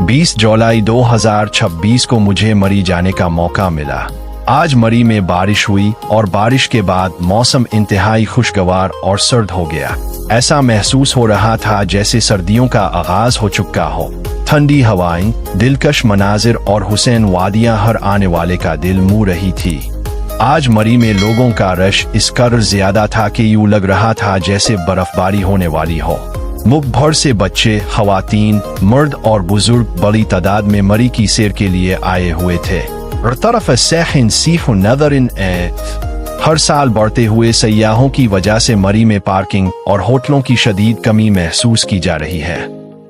20 जुलाई 2026 को मुझे मरी जाने का मौका मिला। आज मरी में बारिश हुई और बारिश के बाद मौसम इंतहाई खुशगवार और सर्द हो गया। ऐसा महसूस हो रहा था जैसे सर्दियों का आगाज हो चुका हो। ठंडी हवाएं, दिलकश मनाजिर और हुसैन वादियां हर आने वाले का दिल मुह रही थी। आज मरी में लोगों का रश इस कदर ज्यादा था कि यूं लग रहा था जैसे बर्फबारी होने वाली हो। मुल्क भर से बच्चे, खवातीन, मर्द और बुजुर्ग बड़ी तादाद में मरी की सैर के लिए आए हुए थे। हर साल बढ़ते हुए सयाहों की वजह से मरी में पार्किंग और होटलों की शदीद कमी महसूस की जा रही है।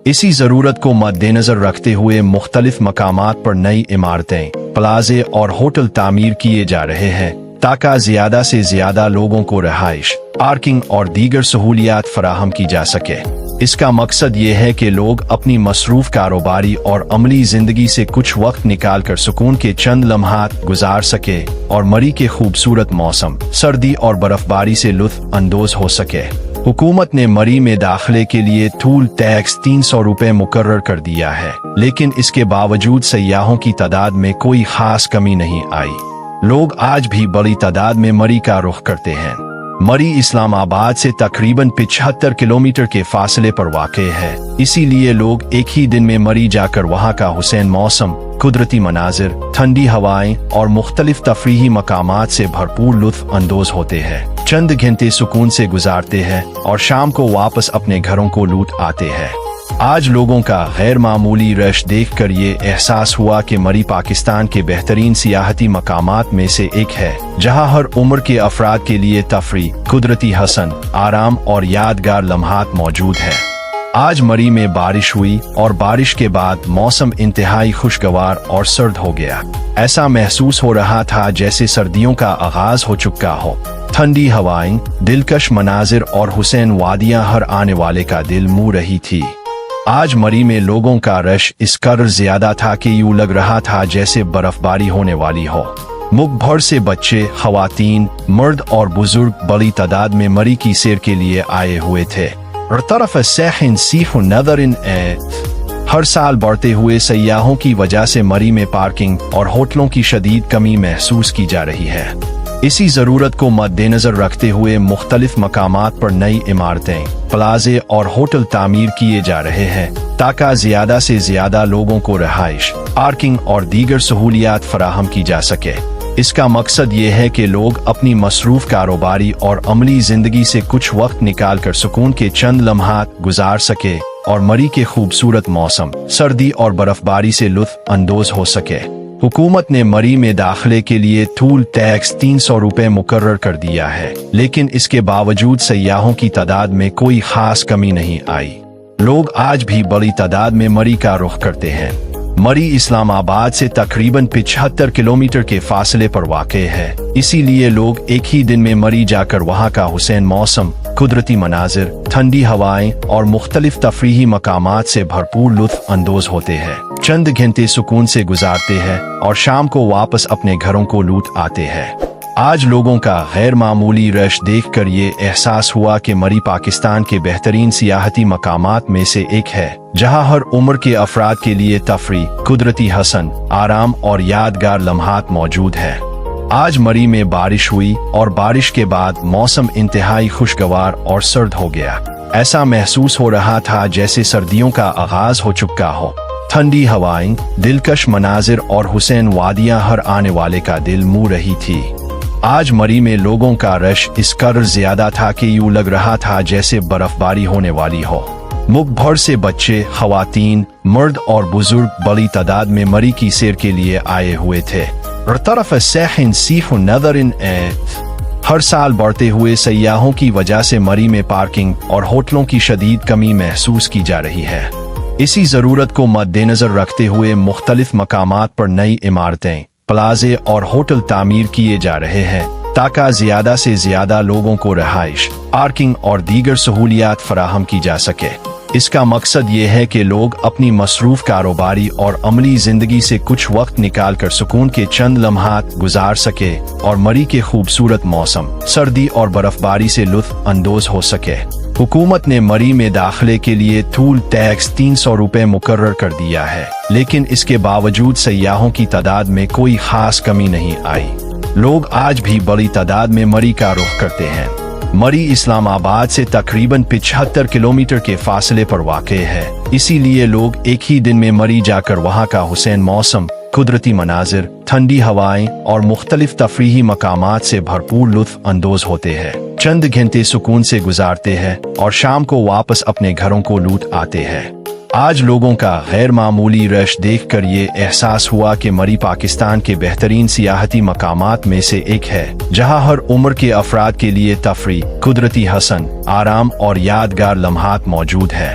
इसी जरूरत को मद्देनजर रखते हुए मुख्तलिफ मकामात पर नई इमारतें, प्लाजे और होटल तामीर किए जा रहे हैं ताकि ज्यादा से ज्यादा लोगों को रहाइश, पार्किंग और दीगर सहूलियात फराहम की जा सके। इसका मकसद ये है कि लोग अपनी मसरूफ कारोबारी और अमली जिंदगी से कुछ वक्त निकाल कर सुकून के चंद लम्हात गुजार सके और मरी के खूबसूरत मौसम, सर्दी और बर्फबारी से लुत्फ अंदोज हो सके। हुकूमत ने मरी में दाखिले के लिए टूल टैक्स 300 रुपए मुकर्रर कर दिया है, लेकिन इसके बावजूद सयाहों की तादाद में कोई खास कमी नहीं आई। लोग आज भी बड़ी तादाद में मरी का रुख करते हैं। मरी इस्लामाबाद से तकरीबन 75 किलोमीटर के फासले पर वाक़ है, इसीलिए लोग एक ही दिन में मरी जाकर वहाँ का हुसैन मौसम, कुदरती मनाजिर, ठंडी हवाएं और मुख्तलिफ तफरीही मकामात से भरपूर लुत्फ अंदोज होते हैं। चंद घंटे सुकून से गुजारते हैं और शाम को वापस अपने घरों को लौट आते हैं। आज लोगों का गैर मामूली रश देखकर ये एहसास हुआ कि मरी पाकिस्तान के बेहतरीन सियाहती मकामात में से एक है, जहां हर उम्र के अफराद के लिए तफरी, कुदरती हसन, आराम और यादगार लम्हात मौजूद है। आज मरी में बारिश हुई और बारिश के बाद मौसम इंतहाई खुशगवार और सर्द हो गया। ऐसा महसूस हो रहा था जैसे सर्दियों का आगाज हो चुका हो। ठंडी हवाएं, दिलकश मनाजिर और हुसैन वादियां हर आने वाले का दिल मुह रही थी। आज मरी में लोगों का रश इस कदर ज्यादा था कि यूं लग रहा था जैसे बर्फबारी होने वाली हो। मुल्क भर से बच्चे, खवातीन, मर्द और बुजुर्ग बड़ी तादाद में मरी की सैर के लिए आए हुए थे। हर साल बढ़ते हुए सयाहों की वजह से मरी में पार्किंग और होटलों की शदीद कमी महसूस की जा रही है। इसी जरूरत को मद्देनजर रखते हुए मुख्तलिफ मकामात पर नई इमारतें, प्लाजे और होटल तामीर किए जा रहे हैं ताकि ज्यादा से ज्यादा लोगों को रहाइश, पार्किंग और दीगर सहूलियात फराहम की जा सके। इसका मकसद ये है कि लोग अपनी मसरूफ कारोबारी और अमली जिंदगी से कुछ वक्त निकाल कर सुकून के चंद लम्हात गुजार सके और मरी के खूबसूरत मौसम, सर्दी और बर्फबारी से लुत्फ अंदोज हो सके। हुकूमत ने मरी में दाखिले के लिए टूल टैक्स 300 रुपए मुकर्रर कर दिया है, लेकिन इसके बावजूद सयाहों की तादाद में कोई खास कमी नहीं आई। लोग आज भी बड़ी तादाद में मरी का रुख करते हैं। मरी इस्लामाबाद से तकरीबन 75 किलोमीटर के फासले पर वाक़ है, इसीलिए लोग एक ही दिन में मरी जाकर वहाँ का हुसैन मौसम, कुदरती मनाजिर, ठंडी हवाएं और मुख्तलिफ तफरीही मकामात से भरपूर लुत्फ अंदोज होते हैं। चंद घंटे सुकून से गुजारते हैं और शाम को वापस अपने घरों को लौट आते हैं। आज लोगों का गैर मामूली रश देखकर ये एहसास हुआ कि मरी पाकिस्तान के बेहतरीन सियाहती मकामात में से एक है, जहां हर उम्र के अफराद के लिए तफरी, कुदरती हसन, आराम और यादगार लम्हात मौजूद है। आज मरी में बारिश हुई और बारिश के बाद मौसम इंतहाई खुशगवार और सर्द हो गया। ऐसा महसूस हो रहा था जैसे सर्दियों का आगाज हो चुका हो। ठंडी हवाएं, दिलकश मनाजिर और हुसैन वादियां हर आने वाले का दिल मुह रही थी। आज मरी में लोगों का रश इस कदर ज्यादा था कि यूं लग रहा था जैसे बर्फबारी होने वाली हो। मुल्क भर से बच्चे, खवातीन, मर्द और बुजुर्ग बड़ी तादाद में मरी की सैर के लिए आए हुए थे। हर साल बढ़ते हुए सयाहों की वजह से मरी में पार्किंग और होटलों की शदीद कमी महसूस की जा रही है। इसी जरूरत को मद्देनजर रखते हुए मुख्तलिफ मकामात पर नई इमारतें, प्लाजे और होटल तामीर किए जा रहे हैं ताकि ज्यादा से ज्यादा लोगों को रहाइश, पार्किंग और दीगर सहूलियात फराहम की जा सके। इसका मकसद ये है कि लोग अपनी मसरूफ कारोबारी और अमली जिंदगी से कुछ वक्त निकाल कर सुकून के चंद लम्हात गुजार सके और मरी के खूबसूरत मौसम, सर्दी और बर्फबारी से लुत्फ अंदोज हो सके। हुकूमत ने मरी में दाखिले के लिए टूल टैक्स 300 रुपए मुकर्रर कर दिया है, लेकिन इसके बावजूद सयाहों की तादाद में कोई खास कमी नहीं आई। लोग आज भी बड़ी तादाद में मरी का रुख करते हैं। मरी इस्लामाबाद से तकरीबन 75 किलोमीटर के फासले पर वाक़ है, इसीलिए लोग एक ही दिन में मरी जाकर वहाँ का हुसैन मौसम, कुदरती मनाजिर, ठंडी हवाएं और मुख्तलिफ तफरीही मकामात से भरपूर लुत्फ अंदोज होते हैं। चंद घंटे सुकून से गुजारते हैं और शाम को वापस अपने घरों को लौट आते हैं। आज लोगों का गैर मामूली रश देखकर ये एहसास हुआ कि मरी पाकिस्तान के बेहतरीन सियाहती मकामात में से एक है, जहां हर उम्र के अफराद के लिए तफरी, कुदरती हसन, आराम और यादगार लम्हात मौजूद है।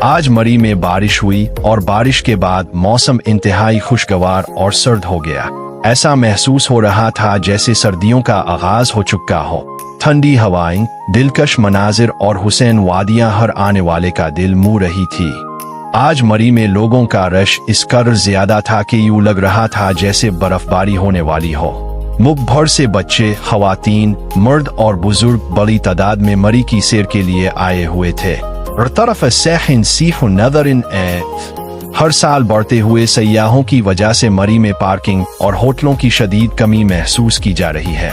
आज मरी में बारिश हुई और बारिश के बाद मौसम इंतहाई खुशगवार और सर्द हो गया। ऐसा महसूस हो रहा था जैसे सर्दियों का आगाज हो चुका हो। ठंडी हवाएं, दिलकश मनाजिर और हुसैन वादियां हर आने वाले का दिल मुह रही थी। आज मरी में लोगों का रश इस कदर ज्यादा था कि यूं लग रहा था जैसे बर्फबारी होने वाली हो। मुल्क भर से बच्चे, खवातीन, मर्द और बुजुर्ग बड़ी तादाद में मरी की सैर के लिए आए हुए थे। हर साल बढ़ते हुए सयाहों की वजह से मरी में पार्किंग और होटलों की शदीद कमी महसूस की जा रही है।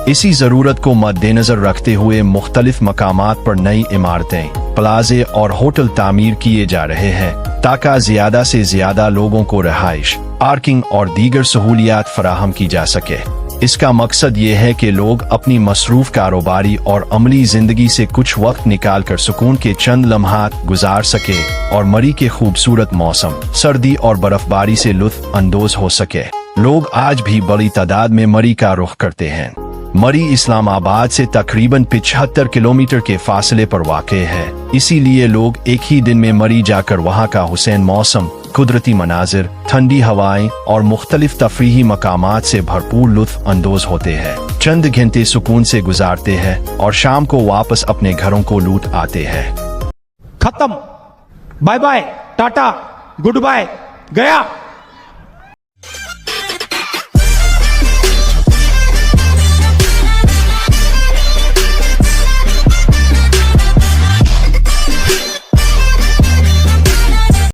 इसी जरूरत को मद्देनजर रखते हुए मुख्तलिफ मकामात पर नई इमारतें, प्लाजे और होटल तामीर किए जा रहे हैं, ताकि ज्यादा से ज्यादा लोगों को रहाइश, पार्किंग और दीगर सहूलियात फराहम की जा सके। इसका मकसद ये है कि लोग अपनी मसरूफ कारोबारी और अमली जिंदगी से कुछ वक्त निकाल कर सुकून के चंद लम्हात गुजार सके और मरी के खूबसूरत मौसम, सर्दी और बर्फबारी से लुत्फ अंदोज हो सके। लोग आज भी बड़ी तादाद में मरी का रुख करते हैं। मरी इस्लामाबाद से तकरीबन 75 किलोमीटर के फासले पर वाक़ है, इसीलिए लोग एक ही दिन में मरी जाकर वहाँ का हुसैन मौसम, कुदरती मनाजिर, ठंडी हवाएं और मुख्तलिफ तफरीही मकामात से भरपूर लुत्फ अंदोज होते हैं। चंद घंटे सुकून से गुजारते हैं और शाम को वापस अपने घरों को लौट आते हैं। खत्म, bye bye, tata, goodbye, गया।